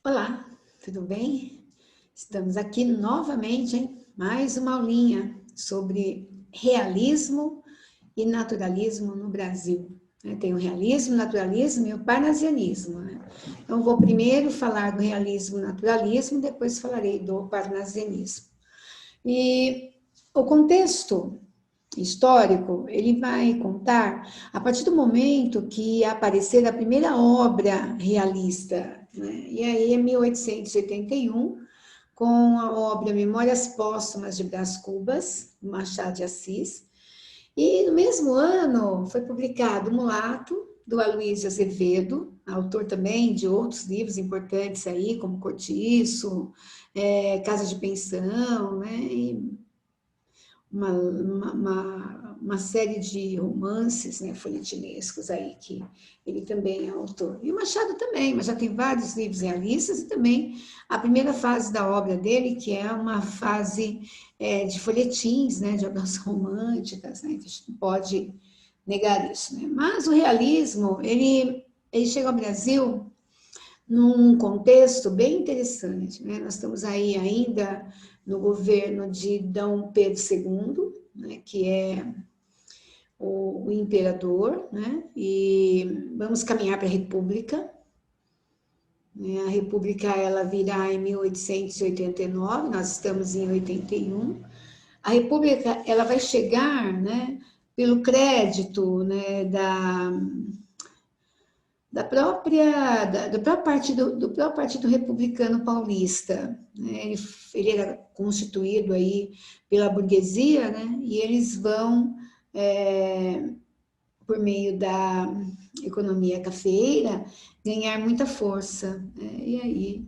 Olá, tudo bem? Estamos aqui novamente, hein? Mais uma aulinha sobre realismo e naturalismo no Brasil. Tem o realismo, o naturalismo e o parnasianismo. Então, vou primeiro falar do realismo e naturalismo, depois falarei do parnasianismo. E o contexto histórico, ele vai contar a partir do momento que aparecer a primeira obra realista, né? E aí é 1881, com a obra Memórias Póstumas de Brás Cubas, Machado de Assis, e no mesmo ano foi publicado Mulato, do Aloysio Azevedo, autor também de outros livros importantes aí, como Cortiço, Casa de Pensão, né? E uma série de romances, né, folhetinescos aí, que ele também é autor. E o Machado também, mas já tem vários livros realistas, e também a primeira fase da obra dele, que é uma fase de folhetins, né, de obras românticas, né, que a gente não pode negar isso. Né? Mas o realismo, ele chega ao Brasil num contexto bem interessante. Né? Nós estamos aí ainda no governo de Dom Pedro II, né, que é o imperador, né, e vamos caminhar para a República. A República ela virá em 1889, nós estamos em 81. A República ela vai chegar, né, pelo crédito, né, do próprio Partido Republicano Paulista. Né? Ele era constituído aí pela burguesia, né? E eles vão, por meio da economia cafeeira, ganhar muita força. Né? E aí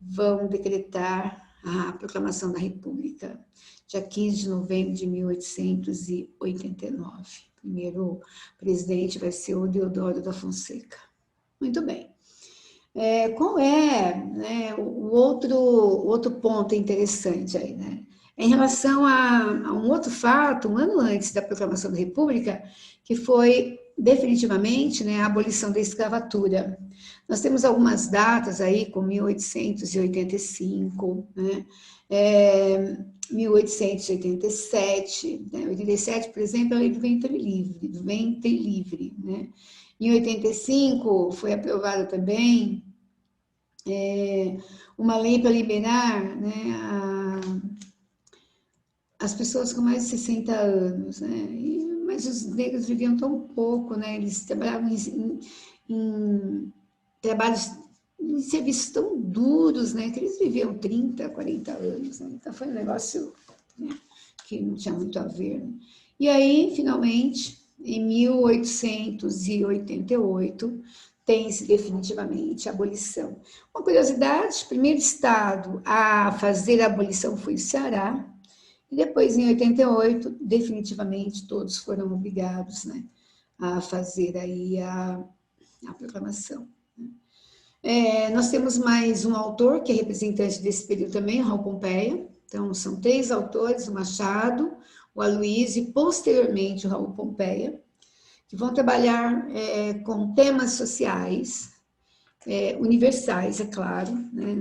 vão decretar a proclamação da República, dia 15 de novembro de 1889. O primeiro presidente vai ser o Deodoro da Fonseca. Muito bem. Qual é, né, o outro ponto interessante aí, né? Em relação a um outro fato, um ano antes da proclamação da República, que foi definitivamente, né, a abolição da escravatura. Nós temos algumas datas aí, como 1885, né, 1887, né, 87, por exemplo, a lei do ventre livre, né? Em 85 foi aprovada também uma lei para liberar, né, as pessoas com mais de 60 anos, né? Mas os negros viviam tão pouco, né? Eles trabalhavam em trabalhos, em serviços tão duros, né? Que eles viviam 30, 40 anos, né? Então foi um negócio, né, que não tinha muito a ver. Né? E aí, finalmente, em 1888, tem-se definitivamente a abolição. Uma curiosidade, o primeiro estado a fazer a abolição foi o Ceará, e depois, em 88, definitivamente todos foram obrigados, né, a fazer aí a proclamação. Nós temos mais um autor que é representante desse período também, Raul Pompeia. Então, são 3 autores, o Machado, o Aloysio e, posteriormente, o Raul Pompeia, que vão trabalhar com temas sociais, universais, é claro, né?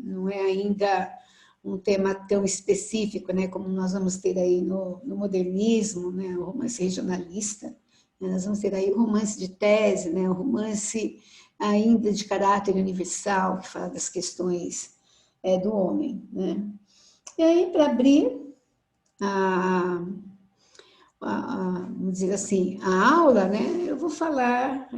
Não é ainda um tema tão específico, né, como nós vamos ter aí no modernismo, né, o romance regionalista, né, nós vamos ter aí o romance de tese, né, o romance ainda de caráter universal, que fala das questões do homem. Né. E aí, para abrir vamos dizer assim, a aula, né, eu vou falar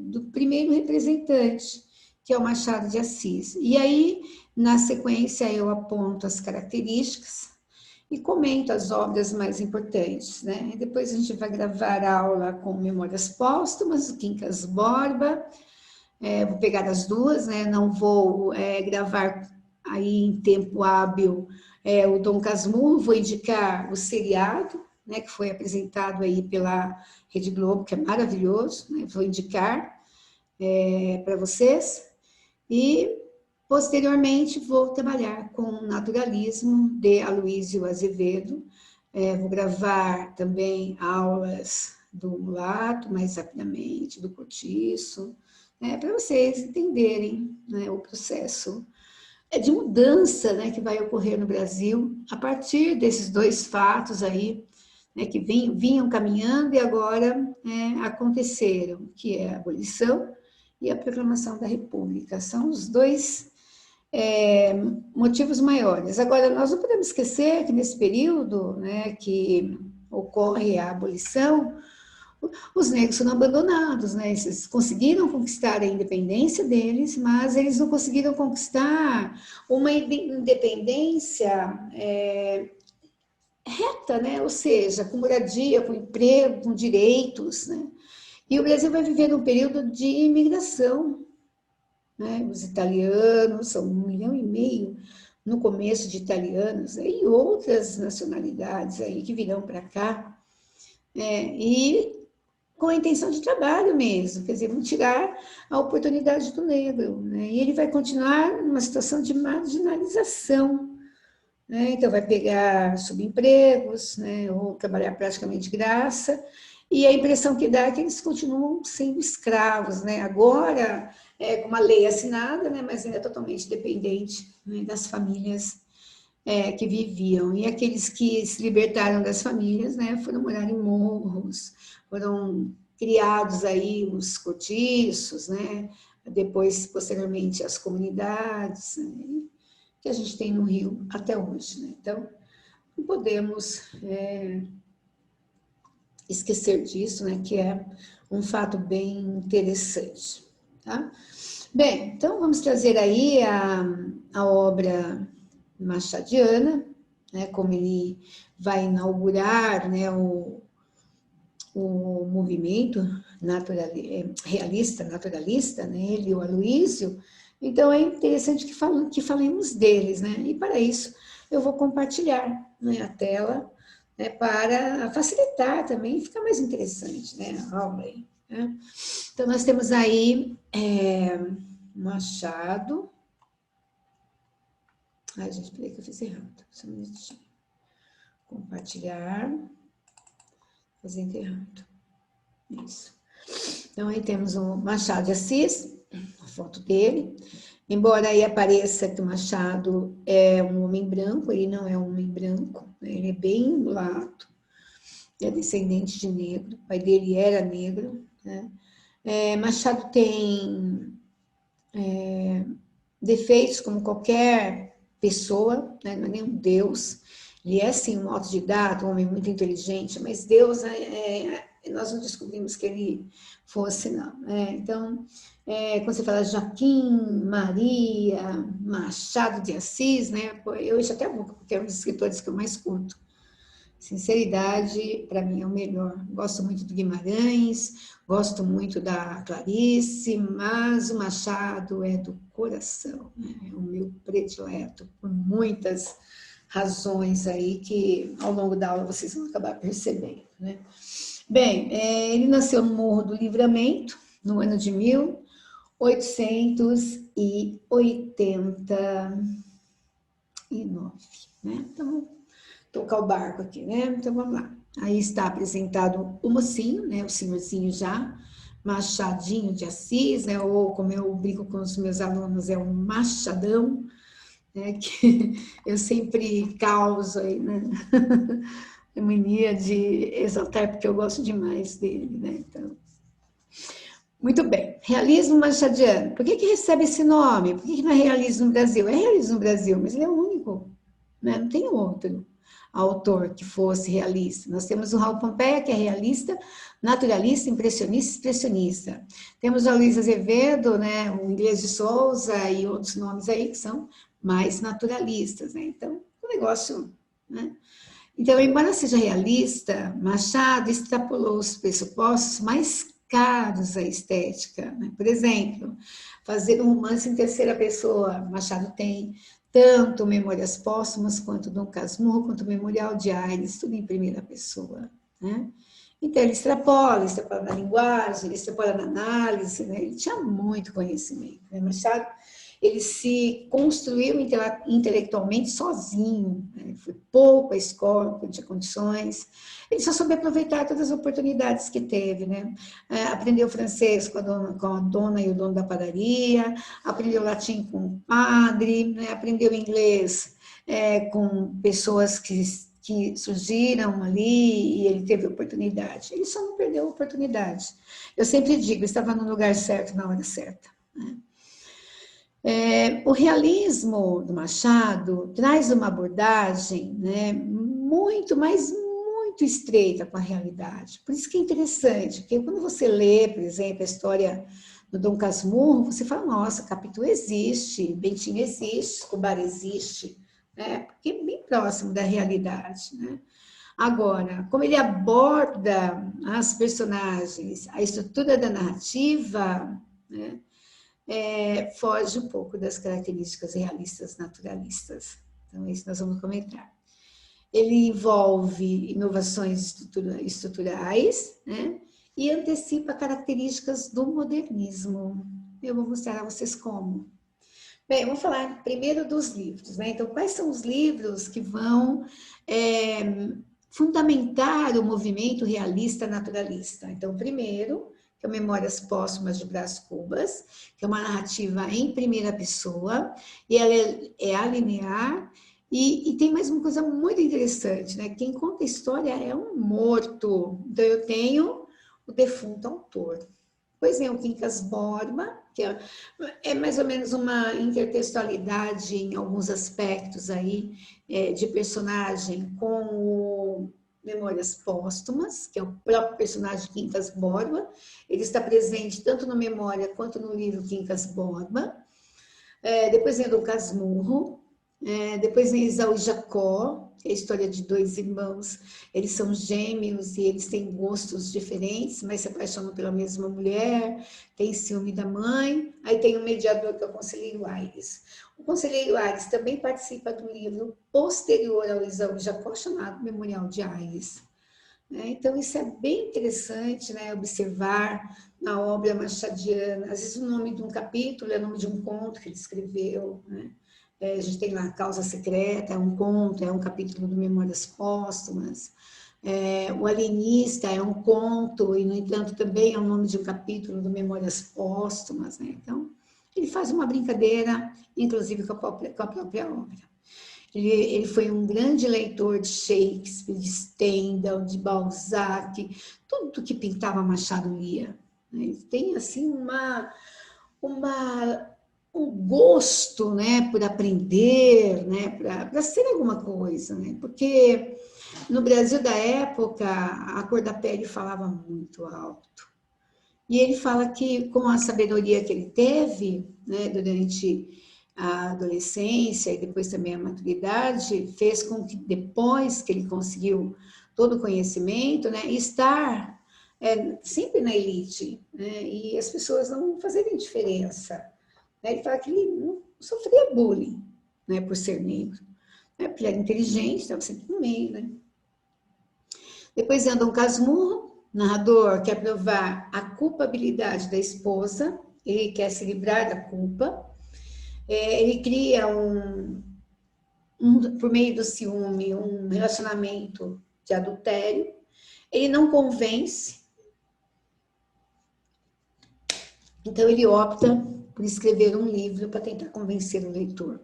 do primeiro representante, que é o Machado de Assis. E aí, na sequência, eu aponto as características e comento as obras mais importantes. Né? E depois a gente vai gravar a aula com Memórias Póstumas, o Quincas Borba. Vou pegar as duas, né? Não vou gravar aí em tempo hábil o Dom Casmurro, vou indicar o seriado, né, que foi apresentado aí pela Rede Globo, que é maravilhoso, né? Vou indicar para vocês. E, posteriormente, vou trabalhar com o naturalismo de Aloysio Azevedo. Vou gravar também aulas do Mulato, mais rapidamente, do Cortiço, para vocês entenderem, né, o processo de mudança, né, que vai ocorrer no Brasil a partir desses dois fatos aí, né, que vinham caminhando e agora aconteceram, que é a abolição e a proclamação da República. São os dois motivos maiores. Agora, nós não podemos esquecer que nesse período, né, que ocorre a abolição, os negros foram abandonados, né? Eles conseguiram conquistar a independência deles, mas eles não conseguiram conquistar uma independência reta, né? Ou seja, com moradia, com emprego, com direitos, né? E o Brasil vai viver um período de imigração, né? Os italianos são 1,5 milhão no começo de italianos, né? E outras nacionalidades aí que virão para cá, e com a intenção de trabalho mesmo, quer dizer, vão tirar a oportunidade do negro, né? E ele vai continuar numa situação de marginalização, né? Então vai pegar subempregos, né? Ou trabalhar praticamente de graça, e a impressão que dá é que eles continuam sendo escravos, né? Agora, com uma lei assinada, né? Mas ainda totalmente dependente, né, das famílias que viviam. E aqueles que se libertaram das famílias, né, foram morar em morros, foram criados aí os cortiços, né, depois, posteriormente, as comunidades, né, que a gente tem no Rio até hoje, né? Então, não podemos esquecer disso, né, que é um fato bem interessante, tá? Bem, então vamos trazer aí a obra machadiana, né, como ele vai inaugurar, né, o movimento realista, naturalista, né, ele e o Aloísio. Então é interessante que falemos deles, né? E para isso eu vou compartilhar, né, a tela, né, para facilitar também, ficar mais interessante, né, a aula aí, né? Então nós temos aí Machado. Ai, gente, peraí que eu fiz errado. Só um minutinho. Compartilhar. Fazer errado. Isso. Então, aí temos o Machado de Assis, a foto dele. Embora aí apareça que o Machado é um homem branco, ele não é um homem branco, né? Ele é bem mulato, é descendente de negro, o pai dele era negro, né? Machado tem defeitos como qualquer pessoa, né? Não é nem um deus, ele é sim um autodidata, um homem muito inteligente, mas Deus, nós não descobrimos que ele fosse, não. Então, quando você fala Joaquim, Maria, Machado de Assis, né? Eu encho até a boca, porque é um dos escritores que eu mais curto. Sinceridade, para mim, é o melhor. Gosto muito do Guimarães, gosto muito da Clarice, mas o Machado é do coração, né? É o meu predileto, por muitas razões aí que ao longo da aula vocês vão acabar percebendo, né? Bem, ele nasceu no Morro do Livramento, no ano de 1889, né? Então, tocar o barco aqui, né? Então, vamos lá. Aí está apresentado o mocinho, né? O senhorzinho já, Machadinho de Assis, né? Ou, como eu brinco com os meus alunos, é um machadão, né? Que eu sempre causo aí, né? A mania de exaltar, porque eu gosto demais dele, né? Então, muito bem. Realismo machadiano. Por que recebe esse nome? Por que não é realismo no Brasil? É realismo no Brasil, mas ele é o único, né? Não tem outro autor que fosse realista. Nós temos o Raul Pompeia, que é realista, naturalista, impressionista, expressionista. Temos a Luiz Azevedo, né, o Inglês de Souza e outros nomes aí que são mais naturalistas, né? Então, o negócio, né? Então, embora seja realista, Machado extrapolou os pressupostos mais caros à estética, né? Por exemplo, fazer um romance em terceira pessoa. Machado tem tanto Memórias Póstumas, quanto Dom Casmurro, quanto Memorial de Aires, tudo em primeira pessoa, né? Então, ele extrapola na linguagem, ele extrapola na análise, né? Ele tinha muito conhecimento, né? Machado, ele se construiu intelectualmente sozinho, né? Foi pouco à escola, não tinha condições. Ele só soube aproveitar todas as oportunidades que teve, né? Aprendeu francês com a dona e o dono da padaria, aprendeu latim com o padre, né? Aprendeu inglês com pessoas que surgiram ali e ele teve oportunidade. Ele só não perdeu a oportunidade. Eu sempre digo, estava no lugar certo na hora certa. Né? O realismo do Machado traz uma abordagem, né, muito, mas muito estreita com a realidade. Por isso que é interessante, porque quando você lê, por exemplo, a história do Dom Casmurro, você fala, nossa, Capitu existe, Bentinho existe, Escobar existe, né? Porque é bem próximo da realidade, né? Agora, como ele aborda as personagens, a estrutura da narrativa, né? Foge um pouco das características realistas naturalistas. Então, isso nós vamos comentar. Ele envolve inovações estruturais, né? E antecipa características do modernismo. Eu vou mostrar a vocês como. Bem, vamos falar primeiro dos livros, né? Então, quais são os livros que vão fundamentar o movimento realista naturalista? Então, primeiro, que é o Memórias Póstumas de Brás Cubas, que é uma narrativa em primeira pessoa, e ela é alinear, e tem mais uma coisa muito interessante, né? Quem conta a história é um morto. Então, eu tenho o defunto autor. Pois é, o Quincas Borba, que é mais ou menos uma intertextualidade em alguns aspectos aí de personagem com o Memórias Póstumas, que é o próprio personagem Quincas Borba. Ele está presente tanto no Memória quanto no livro Quincas Borba. Depois vem Dom Casmurro. Depois vem Esaú e Jacó, que é a história de dois irmãos. Eles são gêmeos e eles têm gostos diferentes, mas se apaixonam pela mesma mulher, tem ciúme da mãe. Aí tem o mediador, que é o Conselheiro Aires. O Conselheiro Aires também participa do livro posterior ao Esaú e Jacó, chamado Memorial de Aires. Então, isso é bem interessante, né, observar na obra machadiana. Às vezes o nome de um capítulo é o nome de um conto que ele escreveu, né? A gente tem lá Causa Secreta, é um conto, é um capítulo do Memórias Póstumas. O Alienista é um conto, e, no entanto, também é o nome de um capítulo do Memórias Póstumas. Né? Então, ele faz uma brincadeira, inclusive com a própria obra. Ele foi um grande leitor de Shakespeare, de Stendhal, de Balzac, tudo que pintava Machado lia. Né? Ele tem, assim, um gosto, né, por aprender, né, para ser alguma coisa, né, porque no Brasil da época a cor da pele falava muito alto. E ele fala que com a sabedoria que ele teve, né, durante a adolescência e depois também a maturidade, fez com que depois que ele conseguiu todo o conhecimento, né, estar sempre na elite, né, e as pessoas não fazerem diferença. Ele fala que ele não sofria bullying, né, por ser negro. Né, porque ele era inteligente, estava sempre no meio. Né? Depois anda um Casmurro, narrador quer provar a culpabilidade da esposa, ele quer se livrar da culpa. Ele cria por meio do ciúme, um relacionamento de adultério. Ele não convence, então ele opta por escrever um livro para tentar convencer o leitor.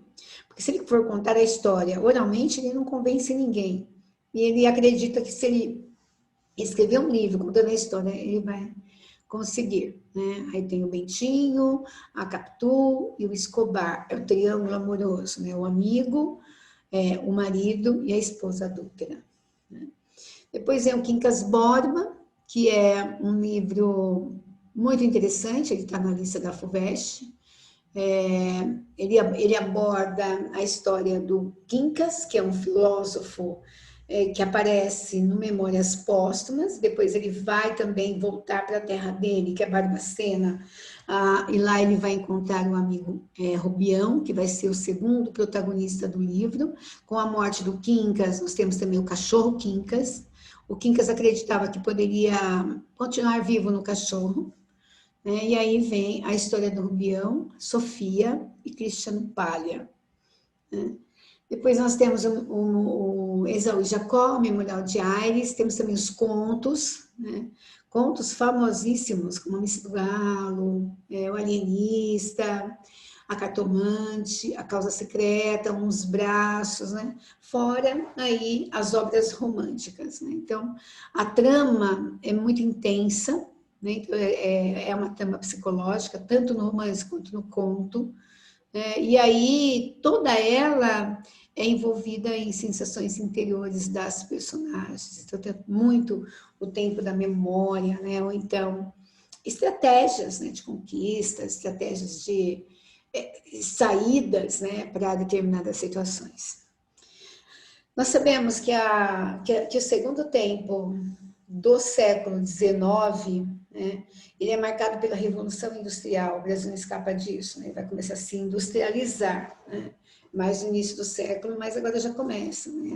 Porque se ele for contar a história oralmente, ele não convence ninguém. E ele acredita que se ele escrever um livro contando a história, ele vai conseguir. Né? Aí tem o Bentinho, a Capitu e o Escobar. É o triângulo amoroso, né? O amigo, o marido e a esposa adúltera. Né? Depois é o Quincas Borba, que é um livro muito interessante, ele está na lista da FUVEST. Ele aborda a história do Quincas, que é um filósofo que aparece no Memórias Póstumas, depois ele vai também voltar para a terra dele, que é Barbacena, e lá ele vai encontrar o amigo Rubião, que vai ser o segundo protagonista do livro. Com a morte do Quincas, nós temos também o cachorro Quincas. O Quincas acreditava que poderia continuar vivo no cachorro, né? E aí vem a história do Rubião, Sofia e Cristiano Palha, né? Depois nós temos o Esaú e Jacó, Memorial de Aires, temos também os contos, né? Contos famosíssimos, como a Missa do Galo, o Alienista, a Cartomante, a Causa Secreta, Uns Braços, né? Fora aí as obras românticas, né? Então, a trama é muito intensa, né? Então, é uma trama psicológica, tanto no romance quanto no conto, e aí toda ela é envolvida em sensações interiores das personagens. Então tem muito o tempo da memória, né? Ou então estratégias, né, de conquista, estratégias de saídas, né, para determinadas situações. Nós sabemos que o segundo tempo do século XIX, né, ele é marcado pela Revolução Industrial. O Brasil não escapa disso, né? Vai começar a se industrializar, né? Mais no início do século, mas agora já começa, né?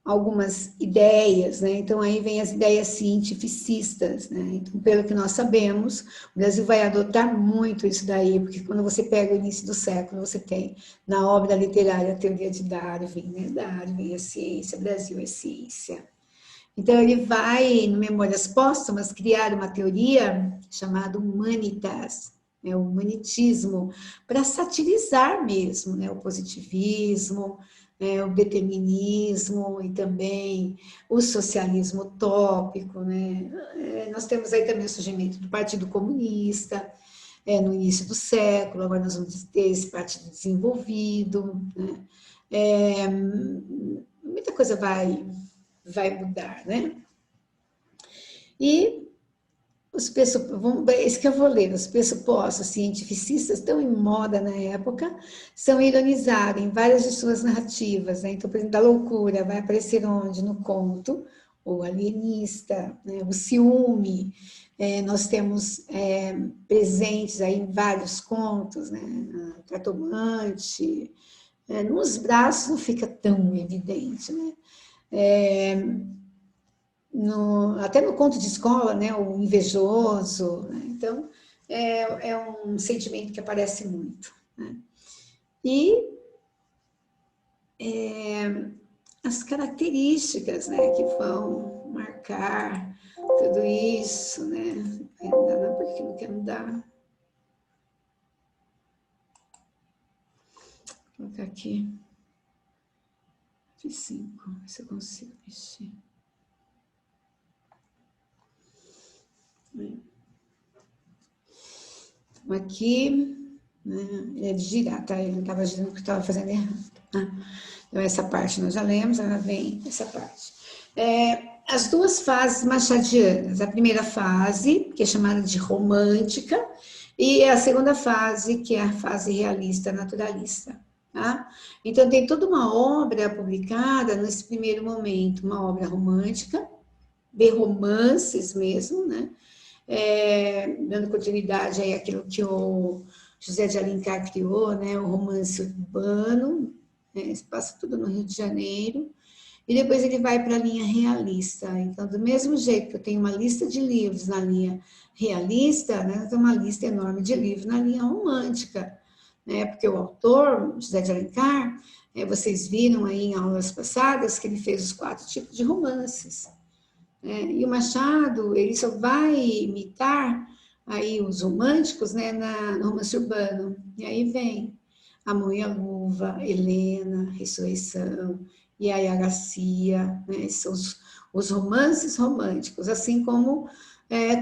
Algumas ideias, né? Então aí vem as ideias cientificistas, né? Então, pelo que nós sabemos, o Brasil vai adotar muito isso daí, porque quando você pega o início do século, você tem na obra literária a teoria de Darwin, né? Darwin é ciência, Brasil é ciência. Então, ele vai, no Memórias Póstumas, criar uma teoria chamada Humanitas, né, o humanitismo, para satirizar mesmo, né, o positivismo, o determinismo e também o socialismo utópico. Né? Nós temos aí também o surgimento do Partido Comunista, no início do século, agora nós vamos ter esse partido desenvolvido. Né? Muita coisa vai mudar, né? E esse que eu vou ler, os pressupostos cientificistas estão em moda na época, são ironizados em várias de suas narrativas, né? Então, por exemplo, a loucura vai aparecer onde? No conto, o alienista, né? O ciúme, nós temos presentes aí em vários contos, né? A cartomante, nos braços não fica tão evidente, né? Até no conto de escola, né, o invejoso, né? Então é um sentimento que aparece muito, né? E as características, né, que vão marcar tudo isso, né? Ainda não, porque não quer mudar. Vou colocar aqui F5, se eu consigo mexer. Aqui, né, é de girar, tá? Ele não estava girando porque estava fazendo errado. Tá? Então, essa parte nós já lemos, agora vem essa parte. As duas fases machadianas. A primeira fase, que é chamada de romântica, e a segunda fase, que é a fase realista, naturalista. Tá? Então, tem toda uma obra publicada nesse primeiro momento, uma obra romântica, de romances mesmo, né? Dando continuidade aí àquilo que o José de Alencar criou, né? O romance urbano, né? Passa tudo no Rio de Janeiro, e depois ele vai para a linha realista. Então, do mesmo jeito que eu tenho uma lista de livros na linha realista, né? Eu tenho uma lista enorme de livros na linha romântica, né? Porque o autor, José de Alencar, vocês viram aí em aulas passadas que ele fez os 4 tipos de romances. E o Machado, ele só vai imitar aí os românticos, né, no romance urbano. E aí vem A Mão e a Luva, Helena, Ressurreição, e aí a Garcia, né, são os romances românticos, assim como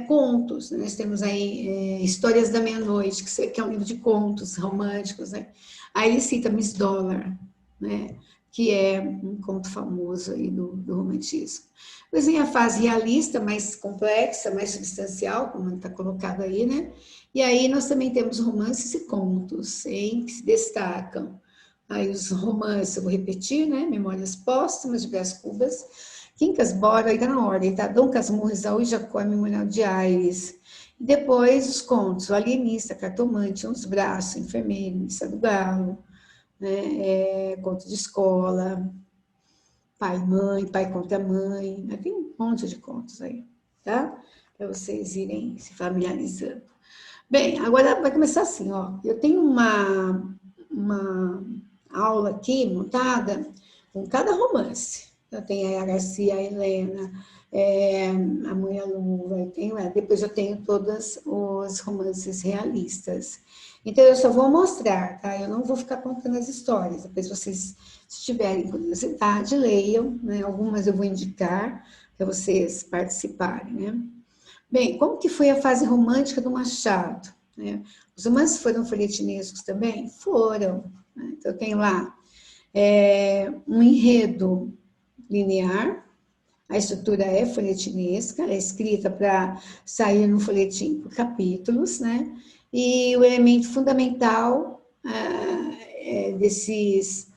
contos. Né? Nós temos aí Histórias da Meia-Noite, que é um livro de contos românticos. Né? Aí ele cita Miss Dollar, né? Que é um conto famoso aí do romantismo. Depois vem a fase realista, mais complexa, mais substancial, como está colocado aí, né? E aí nós também temos romances e contos, que se destacam. Aí os romances, eu vou repetir, né? Memórias Póstumas, de Brás Cubas, Quincas Borba, aí está na ordem, tá? Dom Casmurro, Esaú e Jacó, Memorial de Aires. E depois os contos, o Alienista, Cartomante, Uns Braços, Enfermeiro, Missa do Galo, né? Conto de escola, pai, mãe, pai contra mãe, né? Tem um monte de contos aí, tá? para vocês irem se familiarizando. Bem, agora vai começar assim, ó. Eu tenho uma aula aqui montada com cada romance. Eu tenho a Garcia, a Helena, a Mulher Luva, depois eu tenho todos os romances realistas. Então, eu só vou mostrar, tá? Eu não vou ficar contando as histórias. Depois, vocês, se tiverem curiosidade, leiam, né? Algumas eu vou indicar para vocês participarem, né? Bem, como que foi a fase romântica do Machado? Né? Os romances foram folhetinescos também? Foram. Né? Então, eu tenho lá um enredo linear, a estrutura é folhetinesca, é escrita para sair no folhetim por capítulos, né? E o elemento fundamental desse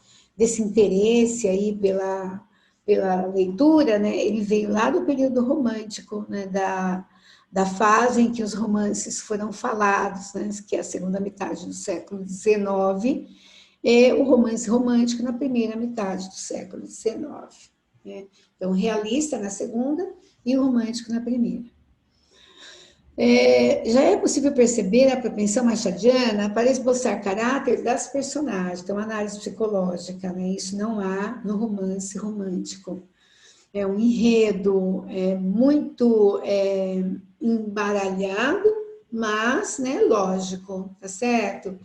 interesse aí pela leitura, né? Ele veio lá do período romântico, né? Da fase em que os romances foram falados, né? Que é a segunda metade do século XIX, e o romance romântico na primeira metade do século XIX. Né? Então, realista na segunda e o romântico na primeira. Já é possível perceber a propensão machadiana para esboçar caráter das personagens, então, análise psicológica, né? Isso não há no romance romântico. É um enredo muito embaralhado, mas, né, lógico, tá certo?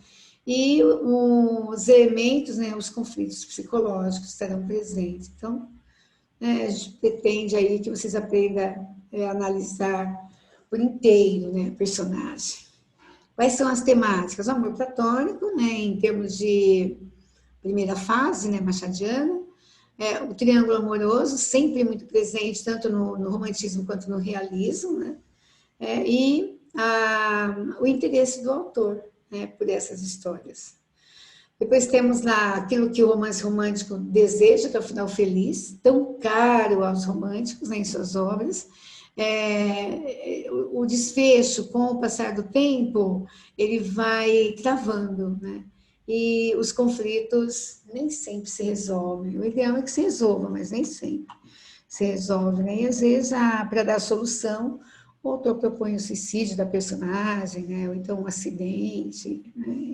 E os elementos, né, os conflitos psicológicos estarão presentes. Então, a gente pretende aí que vocês aprendam a analisar por inteiro, né, personagem. Quais são as temáticas? O amor platônico, né, em termos de primeira fase, né, machadiana, o triângulo amoroso, sempre muito presente, tanto no romantismo quanto no realismo, né, e o interesse do autor, né, por essas histórias. Depois temos lá aquilo que o romance romântico deseja, que é o final feliz, tão caro aos românticos, né, em suas obras. O desfecho, com o passar do tempo, ele vai travando, né? E os conflitos nem sempre se resolvem. O ideal é que se resolva, mas nem sempre se resolve, né? E às vezes, para dar solução, o autor propõe o suicídio da personagem, né? Ou então um acidente, né?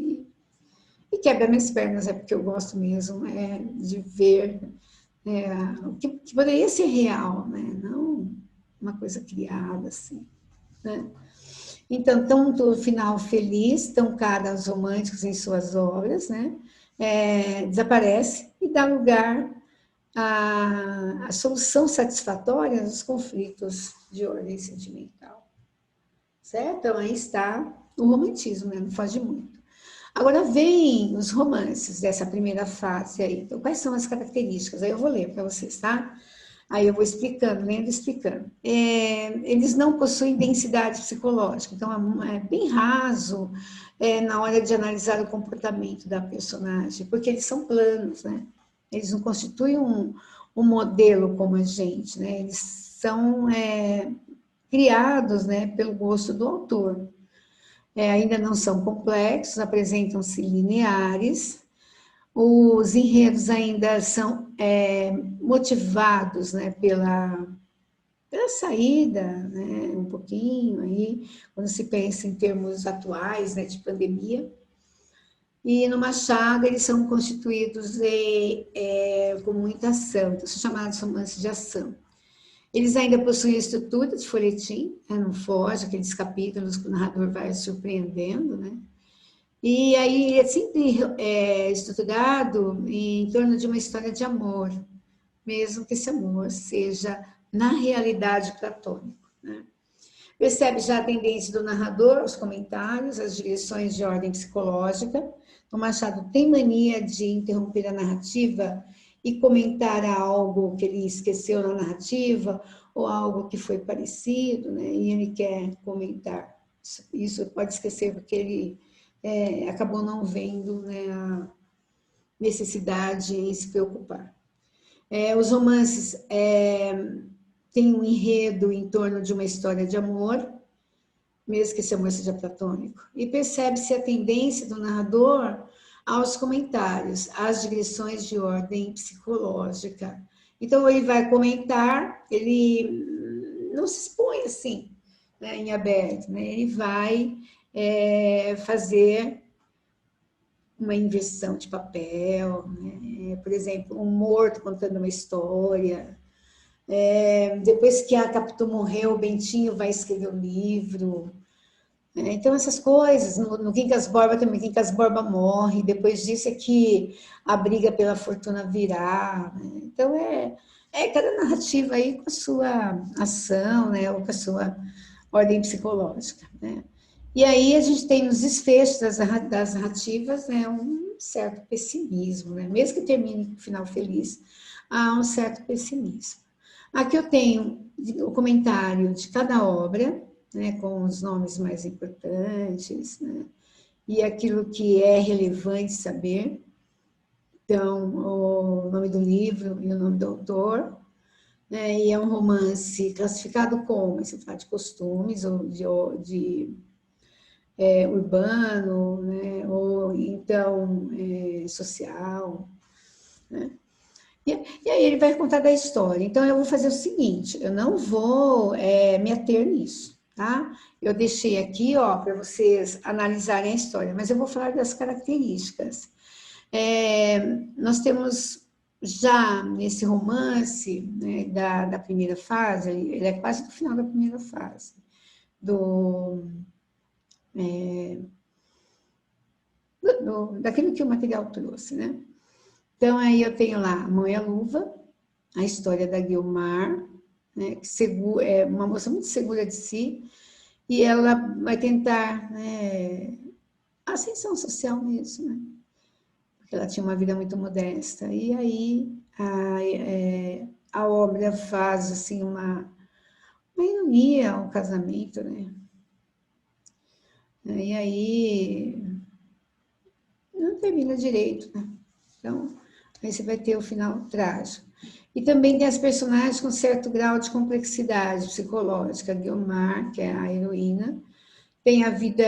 E quebra minhas pernas, é porque eu gosto mesmo de ver o que poderia ser real, né? Não uma coisa criada, assim, né? Então, tanto o final feliz, tão caro aos românticos em suas obras, né? Desaparece e dá lugar à solução satisfatória dos conflitos de ordem sentimental. Certo? Então, aí está o romantismo, né? Não foge muito. Agora vem os romances dessa primeira fase aí. Então, quais são as características? Aí eu vou ler para vocês, tá? Aí eu vou explicando, lendo e explicando. Eles não possuem densidade psicológica, então é bem raso na hora de analisar o comportamento da personagem, porque eles são planos, né? Eles não constituem um modelo como a gente, né? Eles são criados, né, pelo gosto do autor. Ainda não são complexos, apresentam-se lineares, os enredos ainda são motivados, né, pela saída, né, um pouquinho aí, quando se pensa em termos atuais, né, de pandemia. E no Machado eles são constituídos com muita ação, então são chamados romances de ação. Eles ainda possuem a estrutura de folhetim, não foge, aqueles capítulos que o narrador vai surpreendendo, né? E aí é sempre estruturado em torno de uma história de amor, mesmo que esse amor seja, na realidade, platônico, né? Percebe já a tendência do narrador, os comentários, as direções de ordem psicológica. O Machado tem mania de interromper a narrativa e comentar algo que ele esqueceu na narrativa ou algo que foi parecido, né? E ele quer comentar. Isso pode esquecer porque ele acabou não vendo, né, a necessidade em se preocupar. Os romances têm um enredo em torno de uma história de amor, mesmo que esse amor seja platônico, e percebe-se a tendência do narrador aos comentários, às digressões de ordem psicológica. Então, ele vai comentar, ele não se expõe assim, né, em aberto, né? Ele vai fazer uma inversão de papel, né? Por exemplo, um morto contando uma história. Depois que a Capitu morreu, o Bentinho vai escrever o livro. Então, essas coisas, no Quincas Borba também, Quincas Borba morre, depois disso é que a briga pela fortuna virá. Né? Então, cada narrativa aí com a sua ação, né? Ou com a sua ordem psicológica. Né? E aí a gente tem nos desfechos das narrativas, né, um certo pessimismo, né? Mesmo que termine com um final feliz, há um certo pessimismo. Aqui eu tenho o comentário de cada obra, né, com os nomes mais importantes, né, e aquilo que é relevante saber. Então, o nome do livro e o nome do autor, né, e é um romance classificado como, se fala de costumes ou de urbano, né, ou então social, né? E aí ele vai contar da história. Então, eu vou fazer o seguinte, eu não vou me ater nisso, tá? Eu deixei aqui, ó, para vocês analisarem a história, mas eu vou falar das características. Nós temos já nesse romance, né, da primeira fase, ele é quase do final da primeira fase, daquilo que o material trouxe, né? Então, aí eu tenho lá a Mão e a Luva, a história da Guiomar, né, que é uma moça muito segura de si, e ela vai tentar, né, a ascensão social mesmo, né? Porque ela tinha uma vida muito modesta. E aí a obra faz assim, uma ironia ao casamento, né? E aí não termina direito, né? Então, aí você vai ter o final trágico. E também tem as personagens com certo grau de complexidade psicológica. A Guiomar, que é a heroína, tem a vida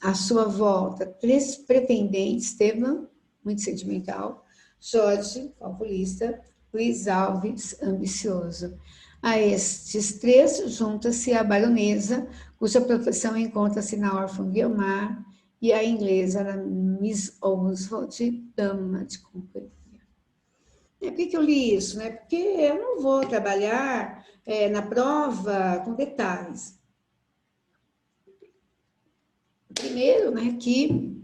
à sua volta, três pretendentes, Esteban, muito sentimental, Jorge, calculista, Luiz Alves, ambicioso. A estes três junta-se a baronesa, cuja proteção encontra-se na órfã Guiomar, e a inglesa, a Miss Oswald, dama de companhia. Por que eu li isso? Né? Porque eu não vou trabalhar na prova com detalhes. Primeiro, né, que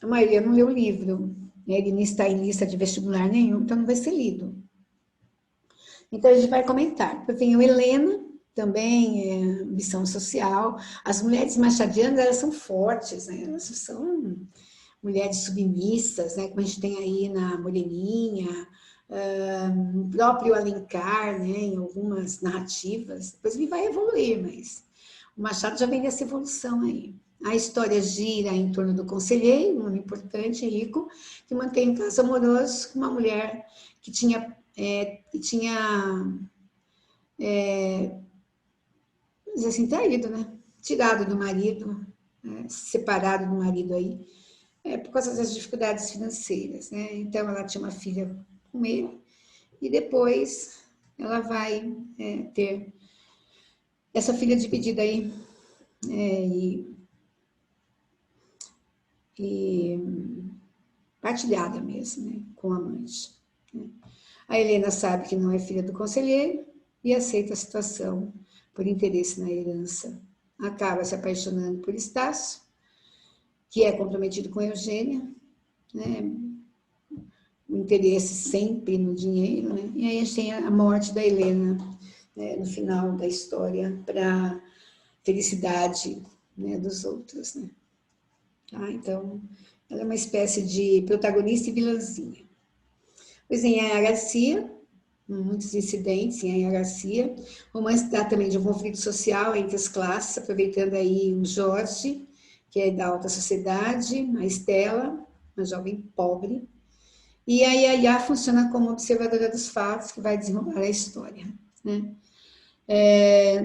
a maioria não leu o livro, né? Ele não está em lista de vestibular nenhum, então não vai ser lido. Então a gente vai comentar. Eu tenho Helena, também ambição social. As mulheres machadianas, elas são fortes, né? Elas são mulheres submissas, né? Como a gente tem aí na Moreninha, no próprio Alencar, né? Em algumas narrativas. Depois ele vai evoluir, mas o Machado já vem dessa evolução aí. A história gira em torno do conselheiro, um homem importante, rico, que mantém um caso amoroso com uma mulher que tinha vamos dizer assim, traído, né? Tirado do marido, separado do marido aí, por causa das dificuldades financeiras, né? Então, ela tinha uma filha com ele, e depois ela vai ter essa filha dividida aí, e partilhada mesmo, né? Com a amante. Né? A Helena sabe que não é filha do conselheiro e aceita a situação por interesse na herança. Acaba se apaixonando por Estácio, que é comprometido com Eugênia, né? O interesse sempre no dinheiro, né? E aí a gente tem a morte da Helena, né? No final da história, para felicidade, né? Dos outros, né? Tá? Então, ela é uma espécie de protagonista e vilãzinha. Pois em Anha Garcia, muitos incidentes em Anha Garcia. O romance dá também de um conflito social entre as classes, aproveitando aí o Jorge, que é da alta sociedade, a Estela, uma jovem pobre, e a Yaya funciona como observadora dos fatos, que vai desenrolar a história. Né?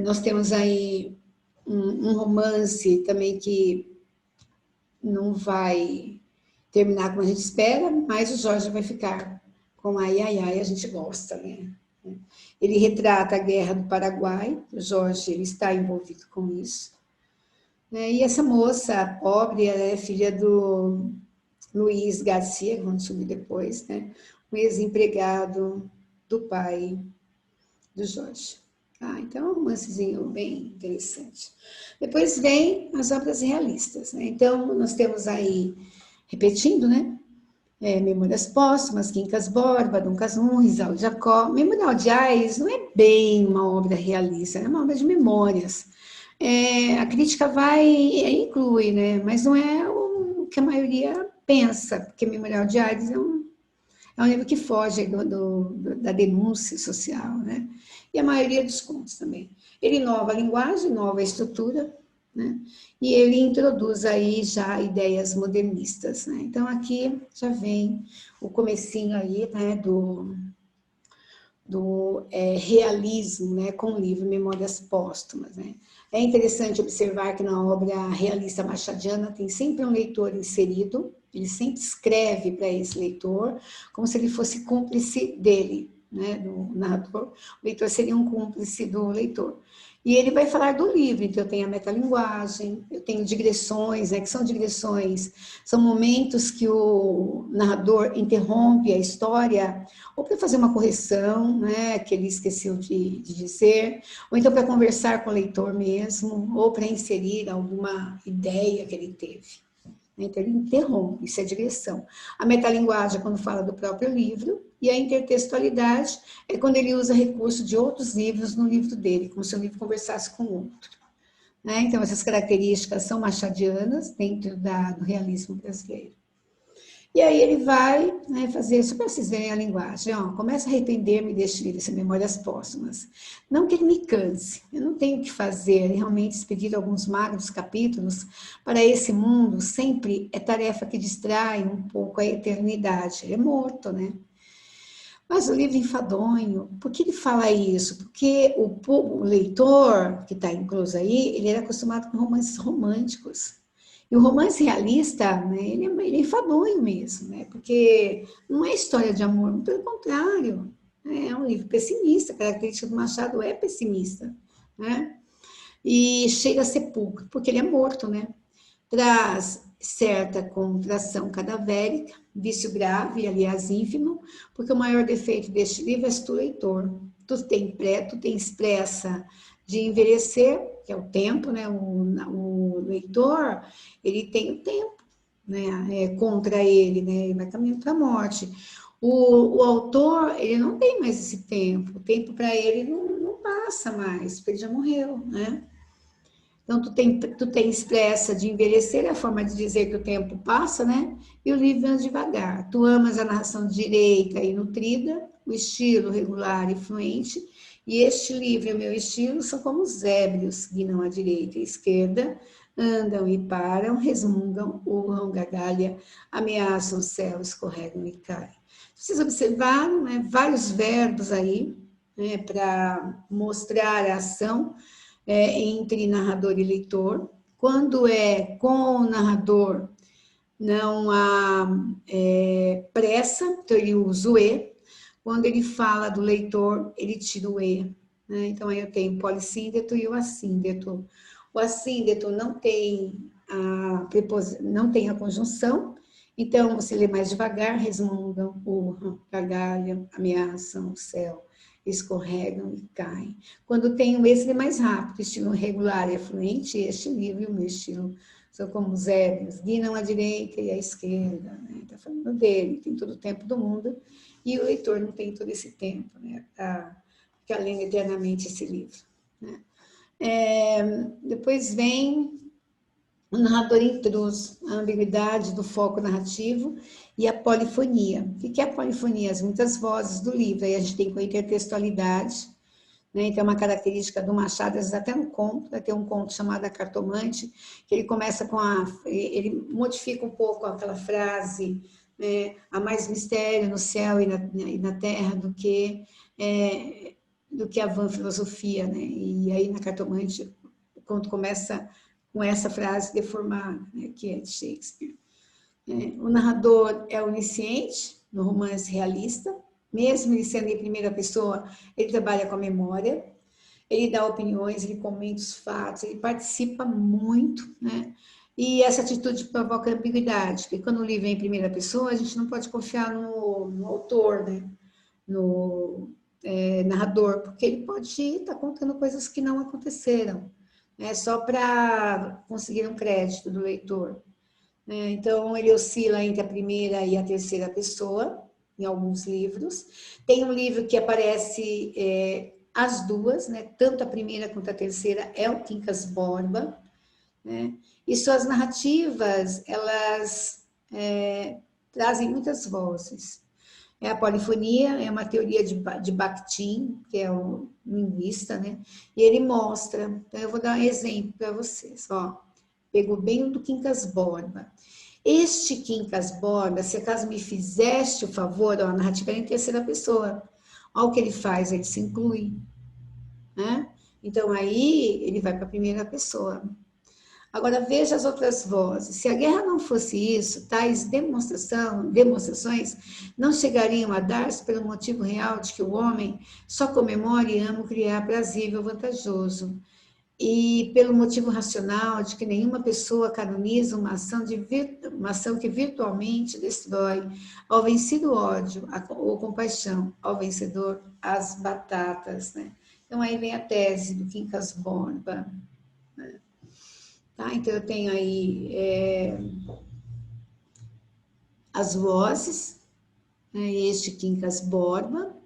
Nós temos aí um romance também que não vai terminar como a gente espera, mas o Jorge vai ficar com a Yaya e a gente gosta, né? né? Ele retrata a Guerra do Paraguai, o Jorge ele está envolvido com isso, né? E essa moça pobre, ela é filha do Luiz Garcia, vamos subir depois, né? Um ex-empregado do pai do Jorge. Ah, então é um romancezinho bem interessante. Depois vem as obras realistas, né? Então, nós temos aí, repetindo, né? Memórias Póstumas, Quincas Borba, Dom Casmurro, Risaldo Jacó. Memorial de Aires não é bem uma obra realista, é uma obra de memórias. A crítica vai, inclui, né? Mas não é o que a maioria pensa, porque Memorial de Aires é um livro que foge da denúncia social, né? E a maioria dos contos também. Ele inova a linguagem, inova a estrutura, né? E ele introduz aí já ideias modernistas, né? Então aqui já vem o comecinho aí, né, do realismo, né, com o livro Memórias Póstumas, né? É interessante observar que na obra realista machadiana tem sempre um leitor inserido, ele sempre escreve para esse leitor, como se ele fosse cúmplice dele, né, do narrador. O leitor seria um cúmplice do leitor. E ele vai falar do livro, então eu tenho a metalinguagem, eu tenho digressões, né, que são digressões, são momentos que o narrador interrompe a história, ou para fazer uma correção, né, que ele esqueceu de dizer, ou então para conversar com o leitor mesmo, ou para inserir alguma ideia que ele teve. Então, ele interrompe, isso é digressão. A metalinguagem é quando fala do próprio livro, e a intertextualidade é quando ele usa recurso de outros livros no livro dele, como se o livro conversasse com outro. Né? Então, essas características são machadianas dentro do realismo brasileiro. E aí ele vai, né, fazer, só para vocês verem a linguagem, ó, começa a arrepender-me deste livro, esse Memórias Póstumas. Não que ele me canse, eu não tenho que fazer, realmente expedir alguns magros capítulos para esse mundo, sempre é tarefa que distrai um pouco a eternidade. Ele é morto, né? Mas o livro enfadonho, por que ele fala isso? Porque o leitor, que está incluso aí, ele era acostumado com romances românticos. E o romance realista, né, ele é enfadonho mesmo, né? Porque não é história de amor, pelo contrário. É um livro pessimista, a característica do Machado é pessimista, né? E chega a sepulcro, porque ele é morto, né? Traz certa contração cadavérica, vício grave, aliás ínfimo, porque o maior defeito deste livro és tu, leitor. Tu tens pressa de envelhecer, que é o tempo, né? O leitor, ele tem o tempo, né? Contra ele, né? Ele vai caminhando para a morte. O autor, ele não tem mais esse tempo. O tempo para ele não passa mais, porque ele já morreu, né? Então, tu tens pressa de envelhecer, é a forma de dizer que o tempo passa, né? E o livro anda devagar. Tu amas a narração direita e nutrida, o estilo regular e fluente, e este livro e o meu estilo são como os ébrios, guinam à direita e à esquerda, andam e param, resmungam, urram, gargalham, ameaçam o céu, escorregam e caem. Vocês observaram, né, vários verbos aí, né, para mostrar a ação, entre narrador e leitor. Quando é com o narrador, não há pressa, então ele usa o e. Quando ele fala do leitor, ele tira o e. Né? Então, aí eu tenho o polissíndeto e o assíndeto. O assíndeto não tem a conjunção, então você lê mais devagar, resmungam, urram, gargalham, ameaçam o céu, escorregam e caem. Quando tem o esse é mais rápido, estilo regular e fluente, este livro e o meu estilo são como os ébrios, guinam à direita e à esquerda, né? Está falando dele, tem todo o tempo do mundo, e o leitor não tem todo esse tempo, né? Para ficar lendo eternamente esse livro. Né? Depois vem o narrador intruso, a ambiguidade do foco narrativo e a polifonia. O que é a polifonia? As muitas vozes do livro, aí a gente tem com a intertextualidade, né? Então, uma característica do Machado, às vezes até no conto, vai ter um conto chamado A Cartomante, que ele começa ele modifica um pouco aquela frase, né? Há mais mistério no céu e na terra do que a vã filosofia, né? E aí, na Cartomante, o conto começa com essa frase deformada, né? Que é de Shakespeare. O narrador é onisciente, no romance realista, Mesmo ele sendo em primeira pessoa, ele trabalha com a memória, ele dá opiniões, ele comenta os fatos, ele participa muito, né? E essa atitude provoca ambiguidade, porque quando o livro é em primeira pessoa, a gente não pode confiar no autor, né? No narrador, porque ele pode estar contando coisas que não aconteceram, né? Só para conseguir um crédito do leitor. Né? Então, ele oscila entre a primeira e a terceira pessoa, em alguns livros. Tem um livro que aparece as duas, né? Tanto a primeira quanto a terceira, é o Quincas Borba, né? E suas narrativas, elas trazem muitas vozes. É a polifonia, é uma teoria de Bakhtin, que é o linguista, né? E ele mostra, então eu vou dar um exemplo para vocês, ó. Pegou bem o do Quincas Borba. Este Quincas Borba, se acaso me fizeste o favor, ó, a narrativa é em terceira pessoa. Olha o que ele faz, ele se inclui, né? Então aí ele vai para a primeira pessoa. Agora veja as outras vozes. Se a guerra não fosse isso, tais demonstrações não chegariam a dar-se pelo motivo real de que o homem só comemora e ama o que lhe é aprazível, vantajoso, e pelo motivo racional de que nenhuma pessoa canoniza uma ação que virtualmente destrói ao vencido ódio ou compaixão, ao vencedor as batatas, né? Então aí vem a tese do Quincas Borba, né? Tá? Então eu tenho aí as vozes, né? Este Quincas Borba,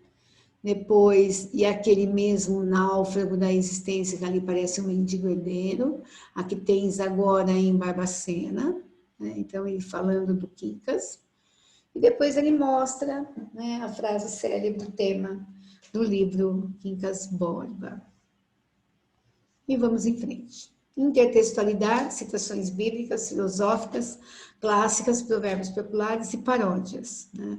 depois, e aquele mesmo náufrago da existência, que ali parece um mendigo herdeiro, a que tens agora em Barbacena, né? Então, ele falando do Quincas, e depois ele mostra, né, a frase célebre do tema do livro Quincas Borba. E vamos em frente. Intertextualidade, citações bíblicas, filosóficas, clássicas, provérbios populares e paródias, né?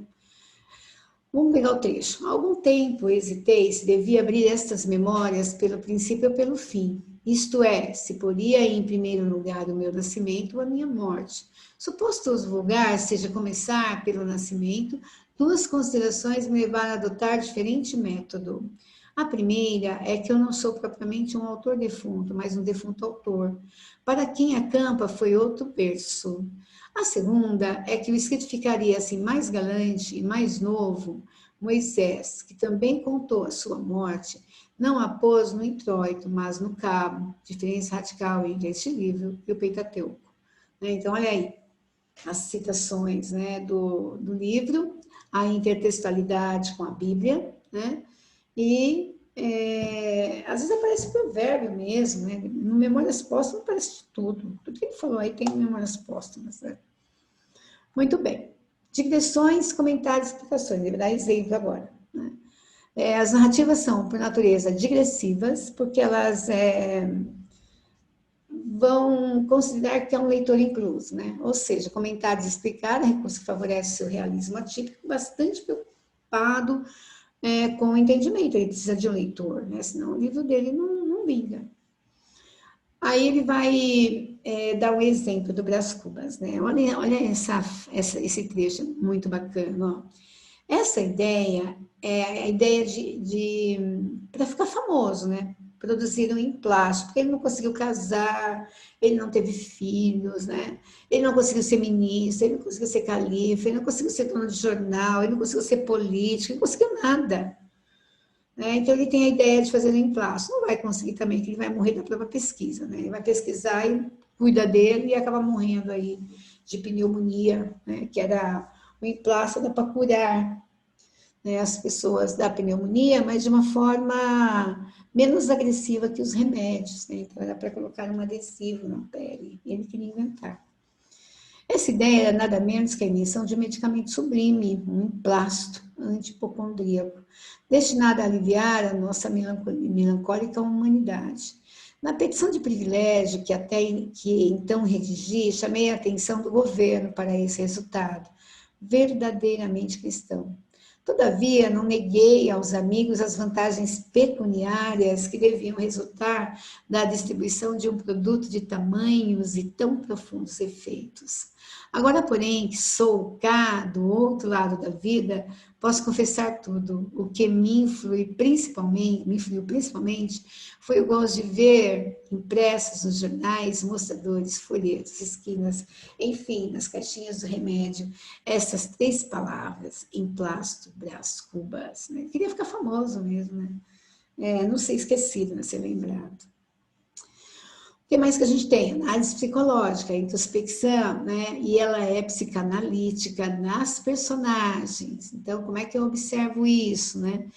Vamos pegar o trecho. Há algum tempo hesitei se devia abrir estas memórias pelo princípio ou pelo fim. Isto é, se poria em primeiro lugar o meu nascimento ou a minha morte. Suposto os vulgar seja começar pelo nascimento, duas considerações me levaram a adotar diferente método. A primeira é que eu não sou propriamente um autor defunto, mas um defunto autor. Para quem acampa foi outro berço. A segunda é que o escrito ficaria assim mais galante e mais novo. Moisés, que também contou a sua morte, não a pôs no introito, mas no cabo, diferença radical entre este livro e o Pentateuco. Então, olha aí, as citações, né, do livro, a intertextualidade com a Bíblia, né, e às vezes aparece provérbio mesmo, né, no Memórias Póstumas aparece tudo que ele falou aí tem Memórias Póstumas, né? Muito bem. Digressões, comentários, explicações. Eu vou dar exemplo agora, né? As narrativas são, por natureza, digressivas, porque elas vão considerar que é um leitor incluso, né? Ou seja, comentários explicados, recurso que favorece o seu realismo atípico, bastante preocupado com o entendimento. Ele precisa de um leitor, né? Senão o livro dele não vinga. Aí ele vai dar um exemplo do Brás Cubas, né? Olha esse trecho muito bacana, ó. Essa ideia é a ideia para ficar famoso, né? Produziram em plástico, porque ele não conseguiu casar, ele não teve filhos, né? Ele não conseguiu ser ministro, ele não conseguiu ser califa, ele não conseguiu ser dono de jornal, ele não conseguiu ser político, ele não conseguiu nada. Né? Então, ele tem a ideia de fazer em plástico. Não vai conseguir também, que ele vai morrer da própria pesquisa. Né? Ele vai pesquisar e cuida dele e acaba morrendo aí de pneumonia, né? Que era o emplasto dá para curar, né, as pessoas da pneumonia, mas de uma forma menos agressiva que os remédios. Né? Então, era para colocar um adesivo na pele. Ele queria inventar. Essa ideia era nada menos que a invenção de um medicamento sublime, um emplasto antipocondríaco, destinado a aliviar a nossa melancólica humanidade. Na petição de privilégio que então redigi, chamei a atenção do governo para esse resultado, verdadeiramente cristão. Todavia, não neguei aos amigos as vantagens pecuniárias que deviam resultar da distribuição de um produto de tamanhos e tão profundos efeitos. Agora, porém, que sou cá do outro lado da vida, Posso confessar tudo. O que me influiu principalmente foi o gosto de ver impressos nos jornais, mostradores, folhetos, esquinas, enfim, nas caixinhas do remédio, essas 3 palavras, emplasto, brás cubas. Né? Queria ficar famoso mesmo, né? Não ser esquecido, né? Ser lembrado. O que mais que a gente tem? Análise psicológica, introspecção, né? E ela é psicanalítica nas personagens. Então, como é que eu observo isso, né?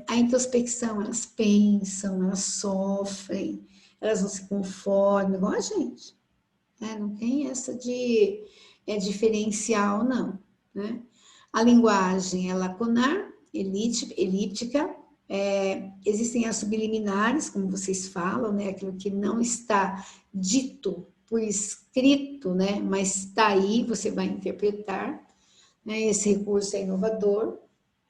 A introspecção, elas pensam, elas sofrem, elas não se conformam, igual a gente. Né? Não tem essa de diferencial, não. Né? A linguagem é lacunar, elíptica, existem as subliminares, como vocês falam, né? Aquilo que não está dito por escrito, né? Mas está aí, você vai interpretar. Né? Esse recurso é inovador,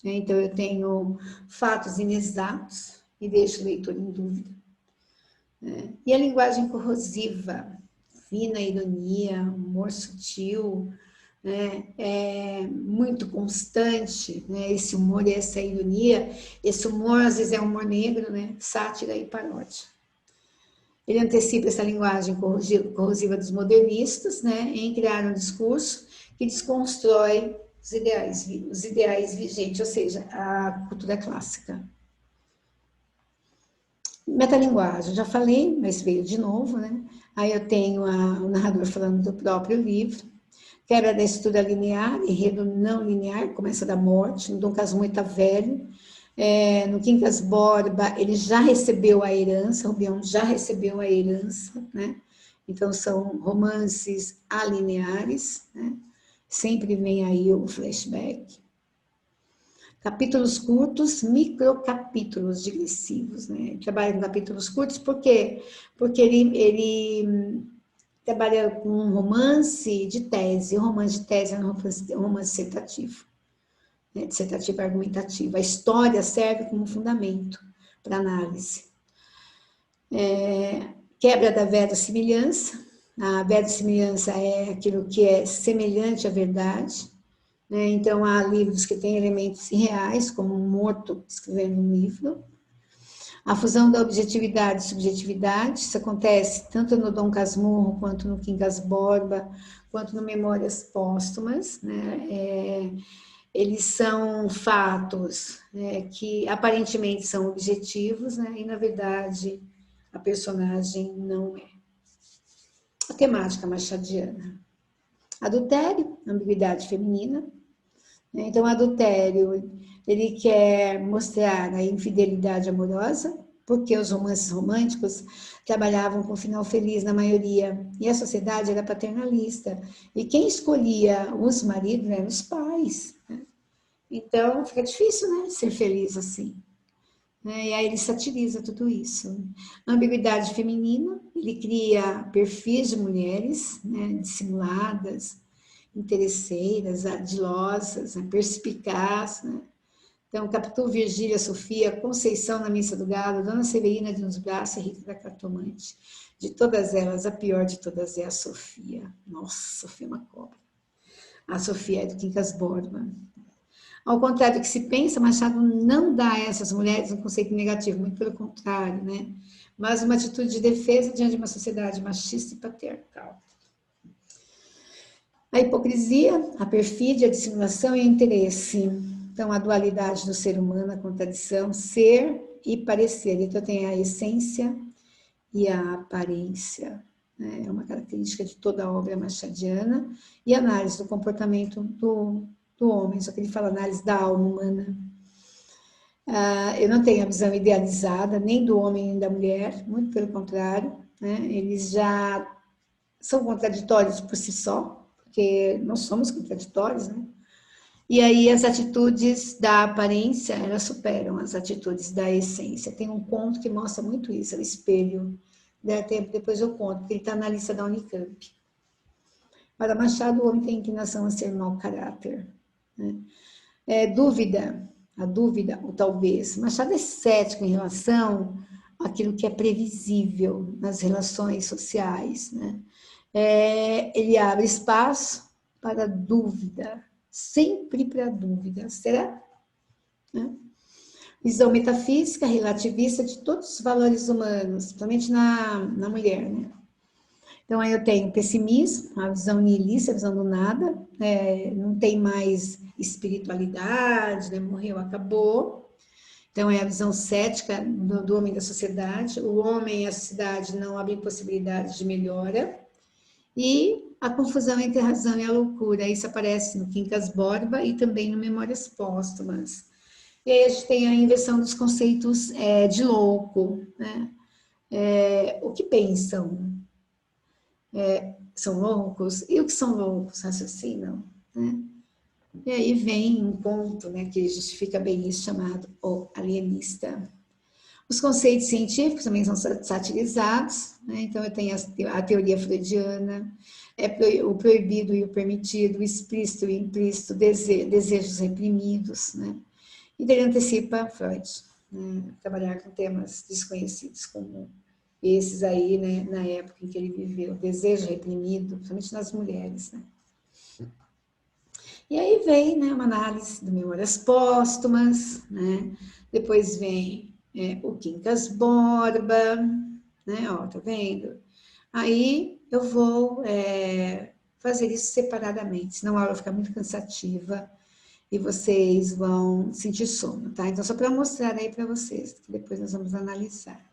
né? Então eu tenho fatos inexatos e deixo o leitor em dúvida. Né? E a linguagem corrosiva, fina ironia, humor sutil, né? Muito constante, né? Esse humor e essa ironia. Esse humor, às vezes, é humor negro, né? Sátira e paródia. Ele antecipa essa linguagem corrosiva dos modernistas, né? Em criar um discurso que desconstrói os ideais vigentes, ou seja, a cultura clássica. Metalinguagem, já falei, mas veio de novo, né? Aí eu tenho o narrador falando do próprio livro. Quebra da estrutura linear, enredo não linear, começa da morte. No Dom Casmurro está velho. No Quincas Borba, ele já recebeu a herança, o Rubião já recebeu a herança, né? Então, são romances alineares, né? Sempre vem aí o flashback. Capítulos curtos, microcapítulos digressivos, né? Ele trabalha com capítulos curtos, por quê? Porque ele trabalha com um romance de tese. O romance de tese é um romance dissertativo, né? Dissertativo argumentativo. A história serve como fundamento para análise. Quebra da verossimilhança. A verossimilhança é aquilo que é semelhante à verdade. Né? Então, há livros que têm elementos irreais, como um morto escrevendo um livro. A fusão da objetividade e subjetividade, isso acontece tanto no Dom Casmurro, quanto no Quincas Borba, quanto no Memórias Póstumas. Né? Eles são fatos, né, que aparentemente são objetivos, né? E, na verdade, a personagem não é. A temática machadiana. Adultério, ambiguidade feminina. Então, o adultério, ele quer mostrar a infidelidade amorosa, porque os romances românticos trabalhavam com final feliz na maioria, e a sociedade era paternalista. E quem escolhia os maridos eram os pais. Né? Então, fica difícil, né, ser feliz assim. E aí ele satiriza tudo isso. A ambiguidade feminina, ele cria perfis de mulheres, né, dissimuladas, interesseiras, ardilosas, né, perspicazes. Né? Então, Capitu, Virgília, Sofia, Conceição na Missa do Galo, Dona Severina de uns Braços e Rita da Cartomante. De todas elas, a pior de todas é a Sofia. Nossa, Sofia é uma cobra. A Sofia é do Quincas Borba. Ao contrário do que se pensa, Machado não dá a essas mulheres um conceito negativo, muito pelo contrário, né? Mas uma atitude de defesa diante de uma sociedade machista e patriarcal. A hipocrisia, a perfídia, a dissimulação e o interesse. Então, a dualidade do ser humano, a contradição, ser e parecer. Então, tem a essência e a aparência. Né? É uma característica de toda a obra machadiana. E a análise do comportamento do homem, só que ele fala análise da alma humana. Eu não tenho a visão idealizada, nem do homem nem da mulher, muito pelo contrário. Né? Eles já são contraditórios por si só, porque nós somos contraditórios, né? E aí as atitudes da aparência, elas superam as atitudes da essência. Tem um conto que mostra muito isso, é o espelho. Depois eu conto, porque ele está na lista da Unicamp. Para Machado, o homem tem inclinação a ser mau caráter. Né? A dúvida, ou talvez. Machado é cético em relação àquilo que é previsível nas relações sociais. Né? Ele abre espaço para dúvida, sempre para dúvida. Será? Né? Visão metafísica, relativista de todos os valores humanos, principalmente na mulher, né? Então, aí eu tenho pessimismo, a visão nihilista, a visão do nada, não tem mais espiritualidade, né? Morreu, acabou. Então, é a visão cética do homem da sociedade. O homem e a sociedade não abrem possibilidades de melhora. E a confusão entre a razão e a loucura. Isso aparece no Quincas Borba e também no Memórias Póstumas. E aí a gente tem a inversão dos conceitos de louco, né? O que pensam? São loucos? E o que são loucos? Raciocinam, né? E aí vem um ponto, né, que justifica bem isso, chamado o alienista. Os conceitos científicos também são satirizados, né? Então eu tenho a teoria freudiana, o proibido e o permitido, o explícito e o implícito, desejos reprimidos, né? E ele antecipa Freud, né? Trabalhar com temas desconhecidos como esses aí, né, na época em que ele viveu, desejo reprimido, principalmente nas mulheres, né? E aí vem, né, uma análise do Memórias Póstumas, né? Depois vem o Quincas Borba, né? Ó, tá vendo? Aí eu vou fazer isso separadamente, senão a aula fica muito cansativa e vocês vão sentir sono, tá? Então, só para mostrar aí para vocês, que depois nós vamos analisar.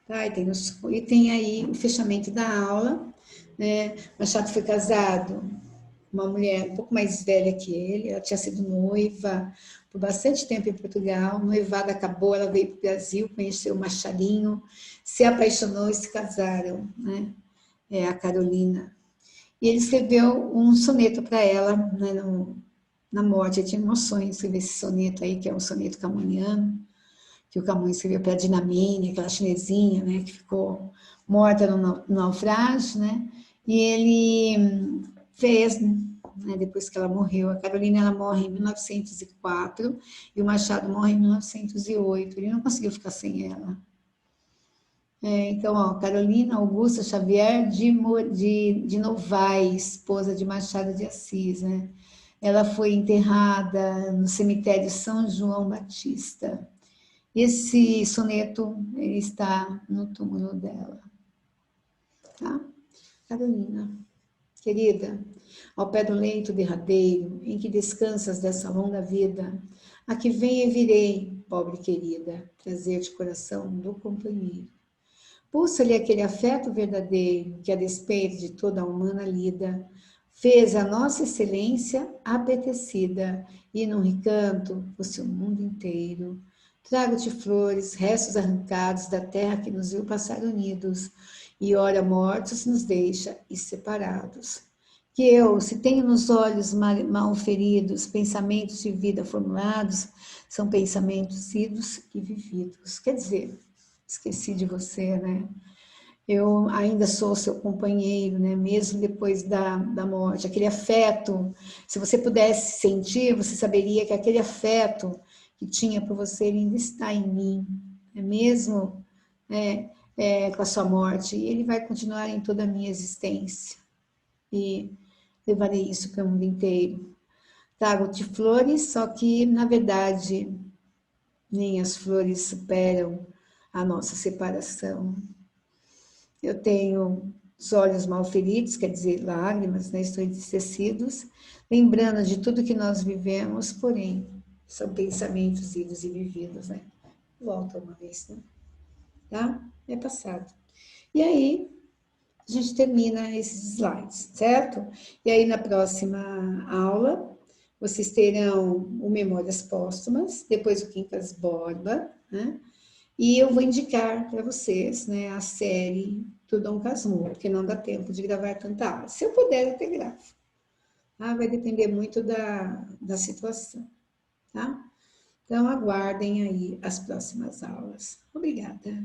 Tá? E tem aí o fechamento da aula, né? Machado foi casado uma mulher um pouco mais velha que ele, ela tinha sido noiva por bastante tempo em Portugal, o noivado acabou, ela veio para o Brasil, conheceu o Machadinho, se apaixonou e se casaram, né? A Carolina. E ele escreveu um soneto para ela, né, na morte, ele tinha um sonho de escrever esse soneto aí, que é um soneto camoniano, que o Camões escreveu para a Dinamene, aquela chinesinha, né, que ficou morta no naufrágio, né? E ele fez, né, depois que ela morreu. A Carolina ela morre em 1904 e o Machado morre em 1908. Ele não conseguiu ficar sem ela. Então, ó, Carolina Augusta Xavier de Novaes, esposa de Machado de Assis, né? Ela foi enterrada no cemitério São João Batista. Esse soneto ele está no túmulo dela. Tá? Carolina, querida, ao pé do leito derradeiro, em que descansas dessa longa vida, a que vem e virei, pobre querida, trazer-te coração do companheiro. Pulsa-lhe aquele afeto verdadeiro, que a despeito de toda a humana lida, fez a nossa excelência apetecida, e num recanto o seu mundo inteiro. Trago-te flores, restos arrancados da terra que nos viu passar unidos, e ora mortos nos deixa e separados. Que eu, se tenho nos olhos mal feridos, pensamentos de vida formulados, são pensamentos idos e vividos. Quer dizer, esqueci de você, né? Eu ainda sou seu companheiro, né? Mesmo depois da morte. Aquele afeto, se você pudesse sentir, você saberia que aquele afeto que tinha por você ele ainda está em mim, é mesmo com a sua morte. E ele vai continuar em toda a minha existência. E levarei isso para o mundo inteiro. Trago-te flores, só que, na verdade, nem as flores superam a nossa separação. Eu tenho os olhos mal feridos, quer dizer, lágrimas, né? Estou entristecidos, lembrando de tudo que nós vivemos, porém, são pensamentos idos e vividos, né? Volta uma vez, né? Tá? É passado. E aí, a gente termina esses slides, certo? E aí, na próxima aula, vocês terão o Memórias Póstumas, depois o Quincas Borba, né? E eu vou indicar para vocês, né, a série do Dom Casmurro, porque não dá tempo de gravar tanta aula. Se eu puder, eu até gravo. Tá? Vai depender muito da situação, tá? Então, aguardem aí as próximas aulas. Obrigada.